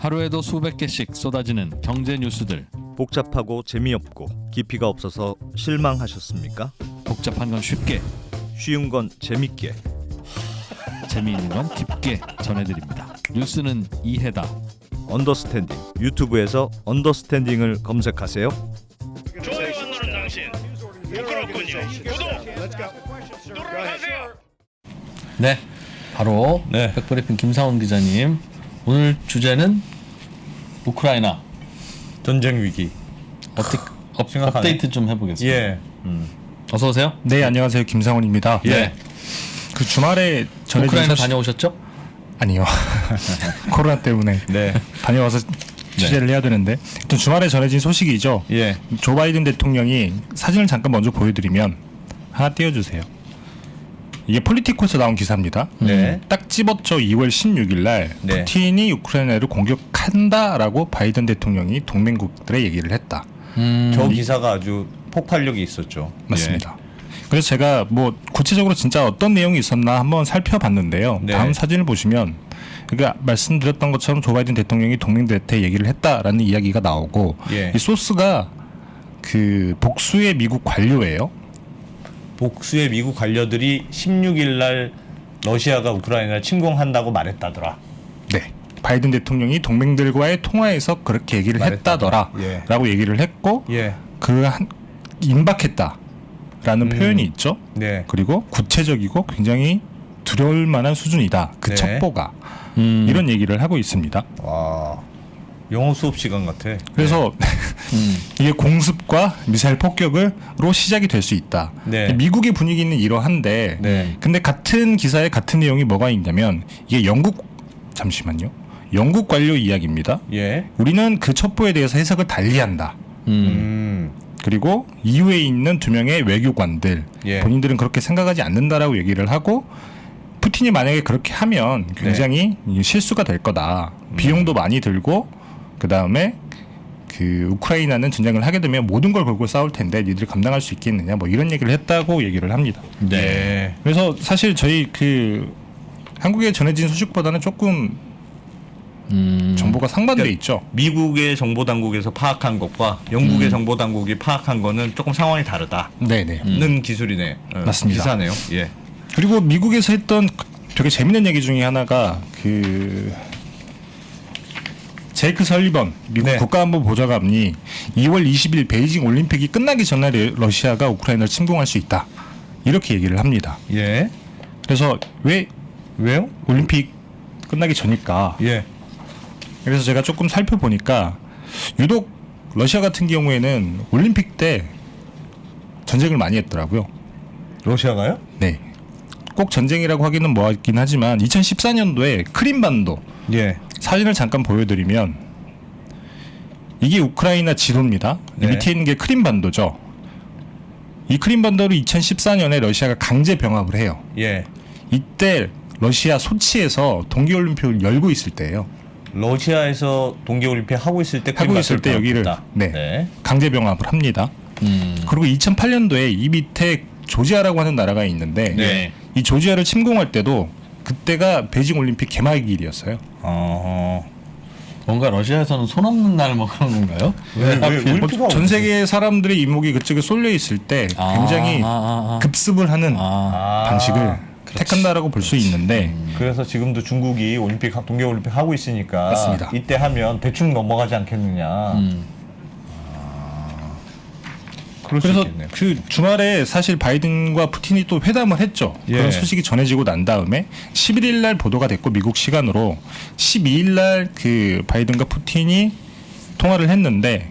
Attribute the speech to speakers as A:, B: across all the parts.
A: 하루에도 수백 개씩 쏟아지는 경제 뉴스들.
B: 복잡하고 재미없고 깊이가 없어서 실망하셨습니까?
A: 복잡한 건 쉽게,
B: 쉬운 건 재밌게.
A: 재미있는 건 깊게 전해드립니다. 뉴스는 이해다.
B: 언더스탠딩. 유튜브에서 언더스탠딩을 검색하세요.
C: 좋아요만 누른 당신 부끄럽군요. 구독 누르세요.
A: 네, 바로
B: 네.
A: 백브리핑 김상훈 기자님. 오늘 주제는 우크라이나
B: 전쟁 위기. 심각하네.
A: 업데이트 좀 해보겠습니다.
B: 예.
A: 어서 오세요.
D: 네, 안녕하세요. 김상훈입니다.
B: 예.
D: 그 주말에 전해진
A: 우크라이나
D: 소식...
A: 다녀오셨죠?
D: 아니요. 코로나 때문에
B: 네.
D: 다녀와서 취재를 해야 되는데 또 주말에 전해진 소식이죠.
B: 예.
D: 조 바이든 대통령이 사진을 잠깐 먼저 보여드리면 하나 띄워주세요. 이게 폴리티코에서 나온 기사입니다.
B: 네.
D: 딱 집었죠. 2월 16일 날
B: 네.
D: 푸틴이 우크라이나를 공격한다라고 바이든 대통령이 동맹국들에 얘기를 했다.
B: 저 기사가 아주 폭발력이 있었죠.
D: 맞습니다. 그래서 제가 뭐 구체적으로 진짜 어떤 내용이 있었나 한번 살펴봤는데요.
B: 네.
D: 다음 사진을 보시면 그러니까 말씀드렸던 것처럼 조 바이든 대통령이 동맹들한테 얘기를 했다라는 이야기가 나오고
B: 예.
D: 이 소스가 그 복수의 미국 관료예요.
B: 복수의 미국 관료들이 16일 날 러시아가 우크라이나를 침공한다고 말했다더라.
D: 네. 바이든 대통령이 동맹들과의 통화에서 그렇게 얘기를
B: 말했다더라.
D: 했다더라라고 얘기를 했고
B: 예.
D: 임박했다라는 표현이 있죠.
B: 네.
D: 그리고 구체적이고 굉장히 두려울 만한 수준이다. 그
B: 네.
D: 첩보가 이런 얘기를 하고 있습니다.
B: 와. 영어 수업 시간 같아.
D: 그래서 이게 공습과 미사일 폭격으로 시작이 될 수 있다.
B: 네.
D: 미국의 분위기는 이러한데
B: 네.
D: 근데 같은 기사에 같은 내용이 뭐가 있냐면 이게 잠시만요. 영국 관료 이야기입니다.
B: 예.
D: 우리는 그 첩보에 대해서 해석을 달리한다. 그리고 이후에 있는 두 명의 외교관들
B: 예.
D: 본인들은 그렇게 생각하지 않는다라고 얘기를 하고 푸틴이 만약에 그렇게 하면 굉장히 실수가 될 거다. 비용도 많이 들고 그 다음에 그 우크라이나는 전쟁을 하게 되면 모든 걸 걸고 싸울 텐데 니들이 감당할 수 있겠느냐 뭐 이런 얘기를 했다고 얘기를 합니다.
B: 네.
D: 그래서 사실 저희 그 한국에 전해진 소식보다는 조금 정보가 상반돼
B: 그러니까
D: 있죠.
B: 미국의 정보 당국에서 파악한 것과 영국의 정보 당국이 파악한 거는 조금 상황이 다르다는
D: 네네.
B: 기술이네.
D: 맞습니다.
B: 기사네요. 예.
D: 그리고 미국에서 했던 되게 재밌는 얘기 중에 하나가 그 제이크 설리번 미국
B: 네.
D: 국가안보보좌관이 2월 20일 베이징 올림픽이 끝나기 전에 러시아가 우크라이나를 침공할 수 있다. 이렇게 얘기를 합니다.
B: 예.
D: 그래서
B: 왜요?
D: 올림픽 끝나기 전일까?
B: 예.
D: 그래서 제가 조금 살펴보니까 유독 러시아 같은 경우에는 올림픽 때 전쟁을 많이 했더라고요.
B: 러시아가요?
D: 네. 꼭 전쟁이라고 하기는 뭐하긴 하지만 2014년도에 크림반도
B: 예.
D: 사진을 잠깐 보여드리면 이게 우크라이나 지도입니다.
B: 네.
D: 밑에 있는 게 크림반도죠. 이 크림반도를 2014년에 러시아가 강제 병합을 해요.
B: 예.
D: 이때 러시아 소치에서 동계올림픽을 열고 있을 때예요.
B: 러시아에서 동계올림픽 하고 있을 때
D: 하고 있을 때 여기를
B: 네.
D: 강제 병합을 합니다. 그리고 2008년도에 이 밑에 조지아라고 하는 나라가 있는데
B: 네.
D: 이 조지아를 침공할 때도 그때가 베이징 올림픽 개막일이었어요.
A: 뭔가 러시아에서는 손 없는 날 뭐 그런 건가요?
B: 왜
D: 뭐 전 세계 사람들의 이목이 그쪽에 쏠려 있을 때 굉장히 급습을 하는 방식을 택한다라고 볼 수 있는데
B: 그래서 지금도 중국이 동계올림픽 하고 있으니까
D: 맞습니다.
B: 이때 하면 대충 넘어가지 않겠느냐. 그럴 수
D: 그래서
B: 있겠네요.
D: 그 주말에 사실 바이든과 푸틴이 또 회담을 했죠.
B: 예.
D: 그런 소식이 전해지고 난 다음에 11일 날 보도가 됐고 미국 시간으로 12일 날 그 바이든과 푸틴이 통화를 했는데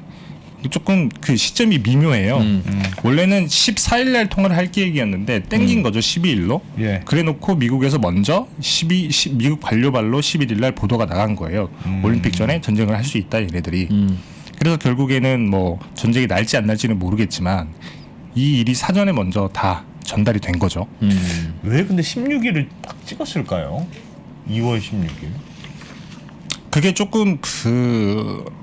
D: 조금 그 시점이 미묘해요. 원래는 14일 날 통화를 할 계획이었는데 땡긴 거죠. 12일로.
B: 예.
D: 그래놓고 미국에서 먼저 미국 관료발로 11일 날 보도가 나간 거예요. 올림픽 전에 전쟁을 할 수 있다 얘네들이. 그래서 결국에는 뭐 전쟁이 날지 안 날지는 모르겠지만 이 일이 사전에 먼저 다 전달이 된 거죠.
B: 왜 근데 16일을 딱 찍었을까요? 2월 16일.
D: 그게 조금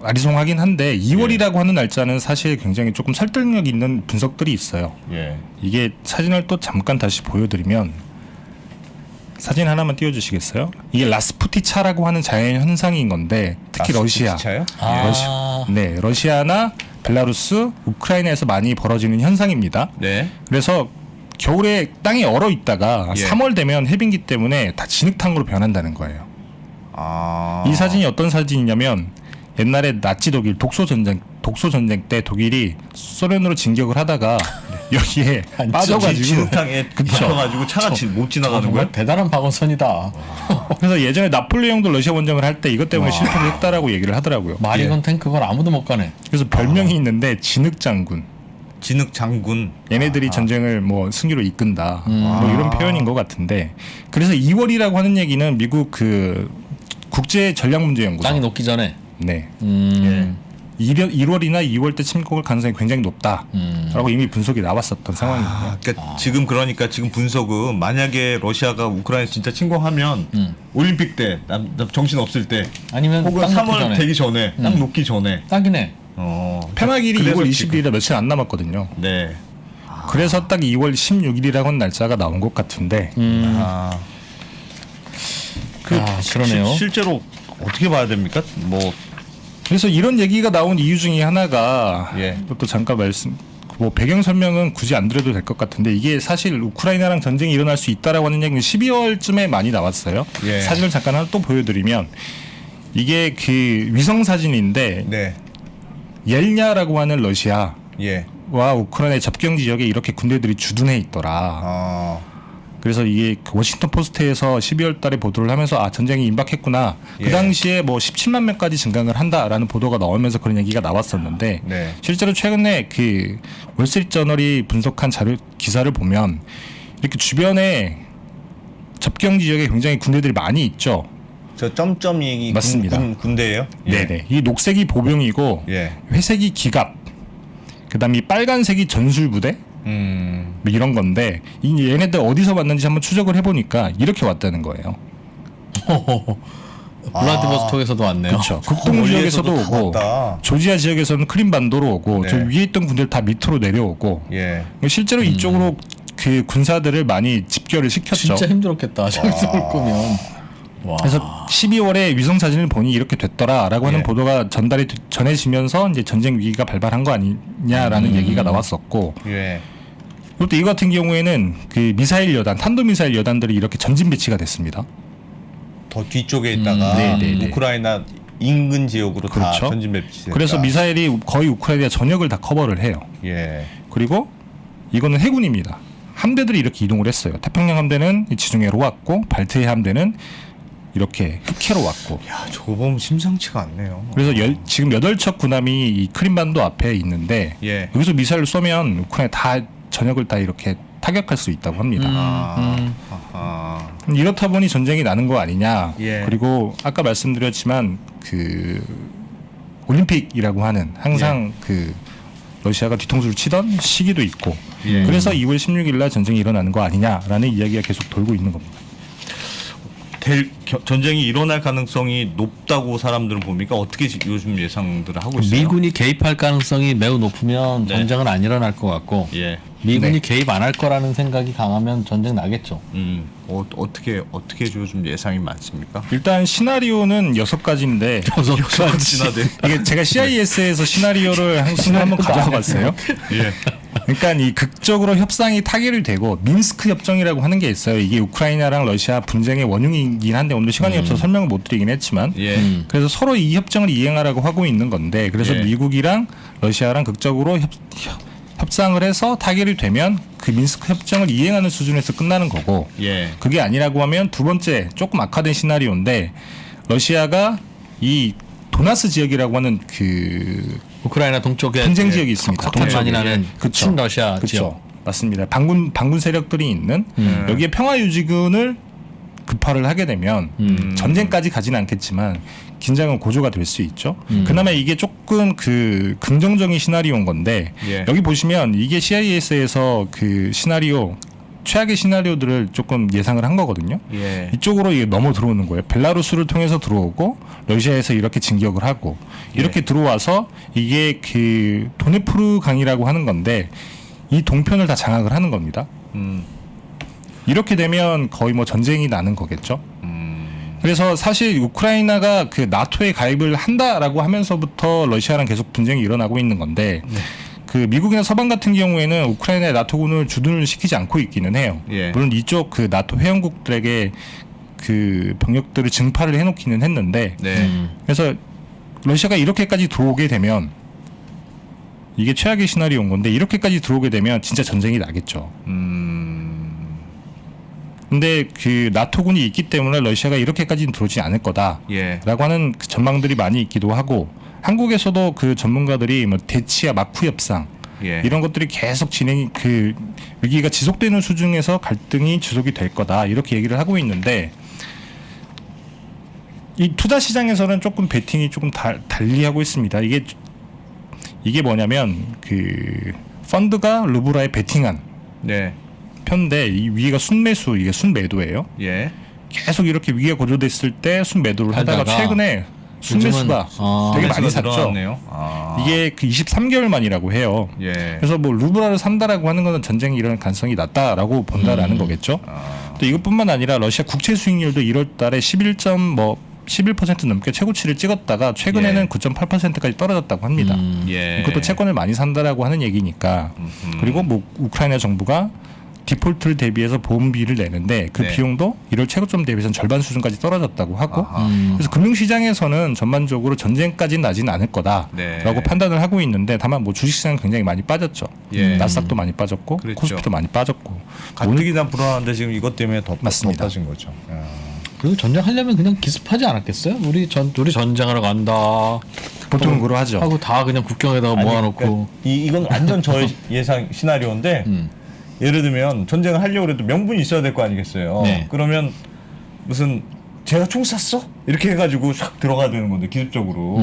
D: 아리송하긴 한데 2월이라고 하는 날짜는 사실 굉장히 조금 설득력 있는 분석들이 있어요.
B: 예.
D: 이게 사진을 또 잠깐 다시 보여드리면 사진 하나만 띄워주시겠어요? 이게 라스푸티차라고 하는 자연 현상인 건데 특히 러시아,
B: 라스푸티차요?
D: 네, 러시아나 벨라루스, 우크라이나에서 많이 벌어지는 현상입니다.
B: 네.
D: 그래서 겨울에 땅이 얼어 있다가
B: 예.
D: 3월 되면 해빙기 때문에 다 진흙탕으로 변한다는 거예요.
B: 아.
D: 이 사진이 어떤 사진이냐면 옛날에 나치 독일 독소 전쟁 때 독일이 소련으로 진격을 하다가 여기에
A: 안
D: 빠져가지고
B: 진흙탕에
D: 그쵸.
B: 붙어가지고 차가 못 지나가는
A: 정말
B: 거야?
A: 대단한 방어선이다.
D: 그래서 예전에 나폴레옹도 러시아 원정을 할 때 이것 때문에 실패를 했다라고 얘기를 하더라고요.
A: 마리건 탱크건 아무도 못 가네.
D: 그래서 별명이 있는데 진흙 장군.
B: 진흙 장군.
D: 얘네들이 전쟁을 뭐 승리로 이끈다. 뭐 이런 표현인 것 같은데. 그래서 2월이라고 하는 얘기는 미국 그 국제 전략 문제 연구소.
A: 땅이 녹기 전에.
D: 네. 1월이나 2월 때 침공할 가능성이 굉장히 높다라고 이미 분석이 나왔었던 상황입니다.
B: 그러니까 지금 분석은 만약에 러시아가 우크라이나 진짜 침공하면 올림픽 때 정신 없을 때
A: 아니면
B: 혹은
A: 땅 녹기
B: 3월
A: 전에.
B: 되기 전에 땅 녹기 전에
A: 딱이네.
D: 폐막일이
B: 그래서
D: 2월
B: 지금-
D: 20일이라 며칠 안 남았거든요.
B: 네.
D: 그래서 딱 2월 16일이라고 하는 날짜가 나온 것 같은데
B: 아.
A: 그러네요.
B: 실제로 어떻게 봐야 됩니까? 뭐
D: 그래서 이런 얘기가 나온 이유 중에 하나가
B: 예.
D: 또 잠깐 뭐 배경 설명은 굳이 안 드려도 될 것 같은데 이게 사실 우크라이나랑 전쟁이 일어날 수 있다라고 하는 얘기는 12월쯤에 많이 나왔어요.
B: 예.
D: 사진을 잠깐 하나 또 보여드리면 이게 그 위성 사진인데
B: 네.
D: 옐냐라고 하는 러시아와
B: 예.
D: 우크라이나의 접경 지역에 이렇게 군대들이 주둔해 있더라.
B: 아.
D: 그래서 이게 그 워싱턴 포스트에서 12월 달에 보도를 하면서 아 전쟁이 임박했구나.
B: 예.
D: 그 당시에 뭐 17만 명까지 증강을 한다라는 보도가 나오면서 그런 얘기가 나왔었는데
B: 네.
D: 실제로 최근에 그 월스트리트저널이 분석한 기사를 보면 이렇게 주변에 접경 지역에 굉장히 군대들이 많이 있죠.
B: 저 점점이
D: 맞습니다.
B: 군대예요? 예.
D: 네네. 이 녹색이 보병이고
B: 예.
D: 회색이 기갑, 그다음에 이 빨간색이 전술부대. 뭐 이런 건데 이 얘네들 어디서 왔는지 한번 추적을 해보니까 이렇게 왔다는 거예요.
A: 블라디보스톡에서도 왔네요.
D: 그렇죠. 극동 지역에서도
B: 멀리에서도 다
D: 오고
B: 왔다.
D: 조지아 지역에서는 크림반도로 오고
B: 네.
D: 저 위에 있던 군대들 다 밑으로 내려오고
B: 예.
D: 실제로 이쪽으로 그 군사들을 많이 집결을 시켰죠.
A: 진짜 힘들었겠다. 저기서 올 거면. 와.
D: 그래서 12월에 위성 사진을 보니 이렇게 됐더라라고 하는
B: 예.
D: 보도가 전해지면서 이제 전쟁 위기가 발발한 거 아니냐라는 얘기가 나왔었고.
B: 예.
D: 그리고 또 이 같은 경우에는 그 미사일 여단, 탄도미사일 여단들이 이렇게 전진 배치가 됐습니다.
B: 더 뒤쪽에 있다가
D: 네, 네, 네.
B: 우크라이나 인근 지역으로 다
D: 그렇죠.
B: 전진 배치됐다.
D: 그래서 미사일이 거의 우크라이나 전역을 다 커버를 해요.
B: 예.
D: 그리고 이거는 해군입니다. 함대들이 이렇게 이동을 했어요. 태평양 함대는 지중해로 왔고 발트해 함대는 이렇게 흑해로 왔고.
B: 야, 저거 보면 심상치가 않네요.
D: 그래서 지금 8척 군함이 이 크림반도 앞에 있는데
B: 예.
D: 여기서 미사일을 쏘면 우크라이나 다 전역을 다 이렇게 타격할 수 있다고 합니다.
B: 아하.
D: 이렇다 보니 전쟁이 나는 거 아니냐.
B: 예.
D: 그리고 아까 말씀드렸지만 그 올림픽이라고 하는 항상 그 러시아가 뒤통수를 치던 시기도 있고
B: 예.
D: 그래서 2월 16일 날 전쟁이 일어나는 거 아니냐라는 이야기가 계속 돌고 있는 겁니다.
B: 전쟁이 일어날 가능성이 높다고 사람들은 봅니까? 어떻게 요즘 예상들을 하고 있어요?
A: 미군이 개입할 가능성이 매우 높으면
B: 네.
A: 전쟁은 안 일어날 것 같고
B: 예.
A: 미군이
D: 네.
A: 개입 안 할 거라는 생각이 강하면 전쟁 나겠죠.
B: 어떻게 요즘 예상이 많습니까?
D: 일단 시나리오는 6가지인데 이게 제가 CIS에서 시나리오를 한번 가져와 봤어요.
B: 예.
D: 그러니까 이 극적으로 협상이 타결이 되고 민스크 협정이라고 하는 게 있어요. 이게 우크라이나랑 러시아 분쟁의 원흉이긴 한데 오늘 시간이 없어서 설명을 못 드리긴 했지만
B: 예.
D: 그래서 서로 이 협정을 이행하라고 하고 있는 건데 그래서
B: 예.
D: 미국이랑 러시아랑 극적으로 협상을 해서 타결이 되면 그 민스크 협정을 이행하는 수준에서 끝나는 거고
B: 예.
D: 그게 아니라고 하면 두 번째 조금 악화된 시나리오인데 러시아가 이 도나스 지역이라고 하는 그
A: 우크라이나 동쪽에
D: 분쟁 지역이 있습니다.
A: 석탄 많이
D: 동쪽에.
A: 나는
D: 그쵸.
A: 친러시아
D: 그쵸.
A: 지역.
D: 맞습니다. 반군 세력들이 있는 여기에 평화유지군을 급파를 하게 되면 전쟁까지 가지는 않겠지만 긴장은 고조가 될 수 있죠. 그나마 이게 조금 그 긍정적인 시나리오인 건데
B: 예.
D: 여기 보시면 이게 CIS에서 그 시나리오 최악의 시나리오들을 조금 예상을 한 거거든요.
B: 예.
D: 이쪽으로 이게 넘어 들어오는 거예요. 벨라루스를 통해서 들어오고 러시아에서 이렇게 진격을 하고 이렇게 들어와서 이게 그 도네프르 강이라고 하는 건데 이 동편을 다 장악을 하는 겁니다. 이렇게 되면 거의 뭐 전쟁이 나는 거겠죠. 그래서 사실 우크라이나가 그 나토에 가입을 한다라고 하면서부터 러시아랑 계속 분쟁이 일어나고 있는 건데 그 미국이나 서방 같은 경우에는 우크라이나의 나토군을 주둔을 시키지 않고 있기는 해요.
B: 예.
D: 물론 이쪽 그 나토 회원국들에게 그 병력들을 증파를 해놓기는 했는데
B: 네.
D: 그래서 러시아가 이렇게까지 들어오게 되면 이게 최악의 시나리오인 건데 이렇게까지 들어오게 되면 진짜 전쟁이 나겠죠. 근데 그 나토군이 있기 때문에 러시아가 이렇게까지는 들어오지 않을 거다라고
B: 예.
D: 하는 그 전망들이 많이 있기도 하고 한국에서도 그 전문가들이 뭐 대치와 마쿠 협상
B: 예.
D: 이런 것들이 계속 진행이 그 위기가 지속되는 수준에서 갈등이 지속이 될 거다 이렇게 얘기를 하고 있는데 이 투자 시장에서는 조금 베팅이 조금 달리 하고 있습니다. 이게 뭐냐면 그 펀드가 루브라에 베팅한
B: 네.
D: 편인데 이 위기가 순매수 이게 순매도예요.
B: 예.
D: 계속 이렇게 위기가 고조됐을 때 순매도를 하다가
A: 팔다가
D: 최근에 순매수가 되게 많이 샀죠.
B: 들어왔네요. 아.
D: 이게 그 23개월 만이라고 해요.
B: 예.
D: 그래서 뭐 루브라를 산다라고 하는 것은 전쟁이 일어날 가능성이 낮다라고 본다라는 거겠죠. 또 이것뿐만 아니라 러시아 국채 수익률도 1월달에 11% 넘게 최고치를 찍었다가 최근에는
B: 예.
D: 9.8%까지 떨어졌다고 합니다.
B: 예.
D: 그것도 채권을 많이 산다라고 하는 얘기니까. 그리고 뭐 우크라이나 정부가 디폴트를 대비해서 보험비를 내는데 그
B: 네.
D: 비용도 1월 최고점 대비해서는 절반 수준까지 떨어졌다고 하고
B: 아하.
D: 그래서 금융시장에서는 전반적으로 전쟁까지는 나지는 않을 거다라고
B: 네.
D: 판단을 하고 있는데 다만 뭐 주식시장은 굉장히 많이 빠졌죠.
B: 예.
D: 나스닥도 많이 빠졌고
B: 그랬죠.
D: 코스피도 많이 빠졌고
B: 가뜩이나 불안한데 지금 이것 때문에 더
D: 맞습니다.
B: 빠진 거죠.
A: 그리고 전쟁하려면 그냥 기습하지 않았겠어요? 우리 전쟁하러 간다
D: 보통은 그러하죠.
A: 하고 다 그냥 국경에다가 모아놓고
B: 그러니까 이건 완전 저의 예상 시나리오인데 예를 들면 전쟁을 하려고 해도 명분이 있어야 될 거 아니겠어요.
A: 네.
B: 그러면 무슨 제가 총 쐈어? 이렇게 해가지고 싹 들어가야 되는 건데 기습적으로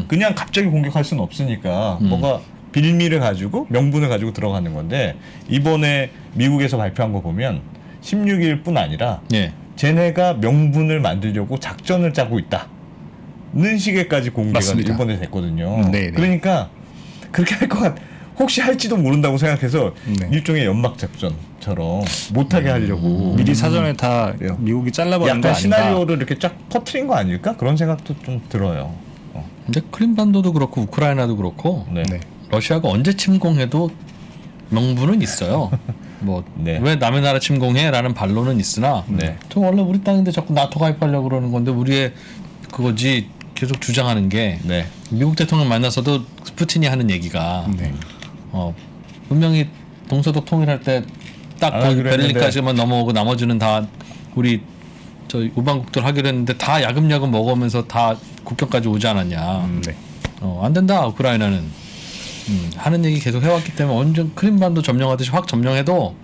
B: 그냥 갑자기 공격할 수는 없으니까 뭔가 빌미를 가지고 명분을 가지고 들어가는 건데 이번에 미국에서 발표한 거 보면 16일뿐 아니라
A: 예.
B: 쟤네가 명분을 만들려고 작전을 짜고 있다는 식의까지 공개가
D: 맞습니다.
B: 이번에 됐거든요.
D: 네네.
B: 그러니까 그렇게 할 것 혹시 할지도 모른다고 생각해서
D: 네.
B: 일종의 연막 작전처럼 못하게 하려고
D: 미리 사전에 다
B: 그래요.
D: 미국이 잘라버린 거
B: 약간
D: 아닌가.
B: 시나리오를 이렇게 쫙 퍼뜨린 거 아닐까? 그런 생각도 좀 들어요.
A: 근데 크림반도도 그렇고 우크라이나도 그렇고
B: 네.
D: 네.
A: 러시아가 언제 침공해도 명분은 있어요. 뭐 왜
B: 네.
A: 남의 나라 침공해라는 반론은 있으나
B: 네.
A: 저 원래 우리 땅인데 자꾸 나토 가입하려고 그러는 건데 우리의 그거지 계속 주장하는 게
B: 네.
A: 미국 대통령 만나서도 푸틴이 하는 얘기가
D: 네.
A: 분명히 동서독 통일할 때 딱
B: 안 하기로
A: 베를린까지만 넘어오고 나머지는 다 우리 저 우방국들 하기로 했는데 다 야금야금 먹으면서 다 국경까지 오지 않았냐.
D: 네.
A: 안 된다 우크라이나는 하는 얘기 계속 해왔기 때문에 언제 크림반도 점령하듯이 확 점령해도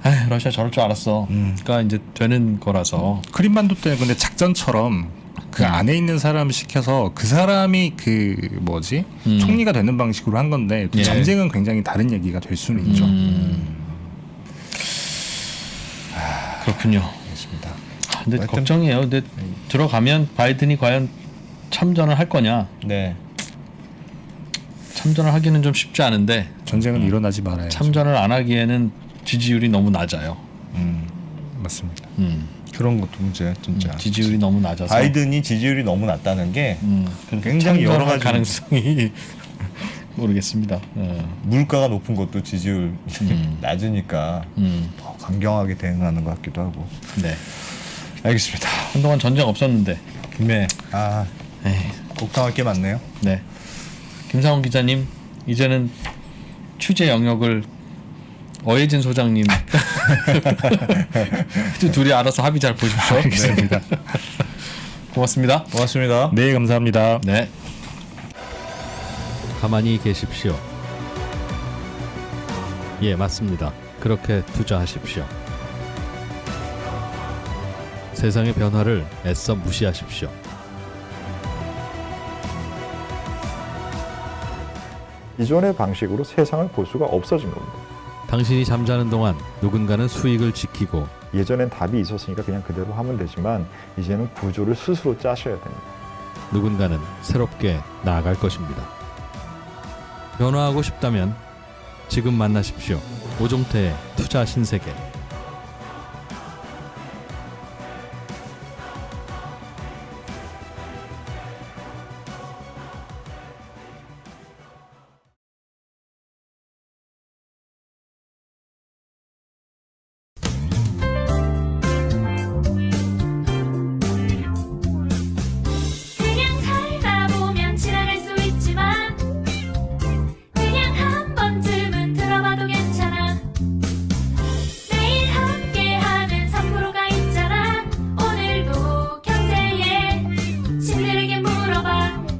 A: 에이, 러시아 저럴 줄 알았어. 그러니까 이제 되는 거라서.
D: 크림반도 때는 근데 작전처럼 그 안에 있는 사람을 시켜서 그 사람이 그 뭐지 총리가 되는 방식으로 한 건데 또
A: 예.
D: 전쟁은 굉장히 다른 얘기가 될 수는 있죠.
A: 그렇군요.
B: 알겠습니다.
A: 근데
B: 하여튼-
A: 걱정이에요. 근데 들어가면 바이든이 과연 참전을 할 거냐?
B: 네.
A: 참전을 하기는 좀 쉽지 않은데
D: 전쟁은 일어나지 말아야죠.
A: 참전을 안 하기에는 지지율이 너무 낮아요.
D: 맞습니다.
B: 그런 것도 문제야 진짜.
A: 지지율이 너무 낮아서
B: 바이든이 지지율이 너무 낮다는 게
A: 그렇게
B: 굉장히 여러
A: 참전할
B: 가지
A: 가능성이 모르겠습니다.
B: 물가가 높은 것도 지지율 낮으니까 더 강경하게 대응하는 것 같기도 하고.
A: 네.
B: 알겠습니다.
A: 한동안 전쟁 없었는데.
B: 김해.
A: 에이,
B: 걱정할 게 많네요.
A: 네. 김상훈 기자님 이제는 취재 영역을 어예진 소장님 둘이 알아서 합의 잘 보십시오.
D: 알겠습니다.
A: 네. 고맙습니다.
B: 고맙습니다.
D: 네, 감사합니다.
A: 네.
E: 가만히 계십시오. 예, 맞습니다. 그렇게 투자하십시오. 세상의 변화를 애써 무시하십시오.
F: 이전의 방식으로 세상을 볼 수가 없어진 겁니다.
E: 당신이 잠자는 동안 누군가는 수익을 지키고
F: 예전엔 답이 있었으니까 그냥 그대로 하면 되지만 이제는 구조를 스스로 짜셔야 됩니다.
E: 누군가는 새롭게 나아갈 것입니다. 변화하고 싶다면 지금 만나십시오. 오종태의 투자 신세계.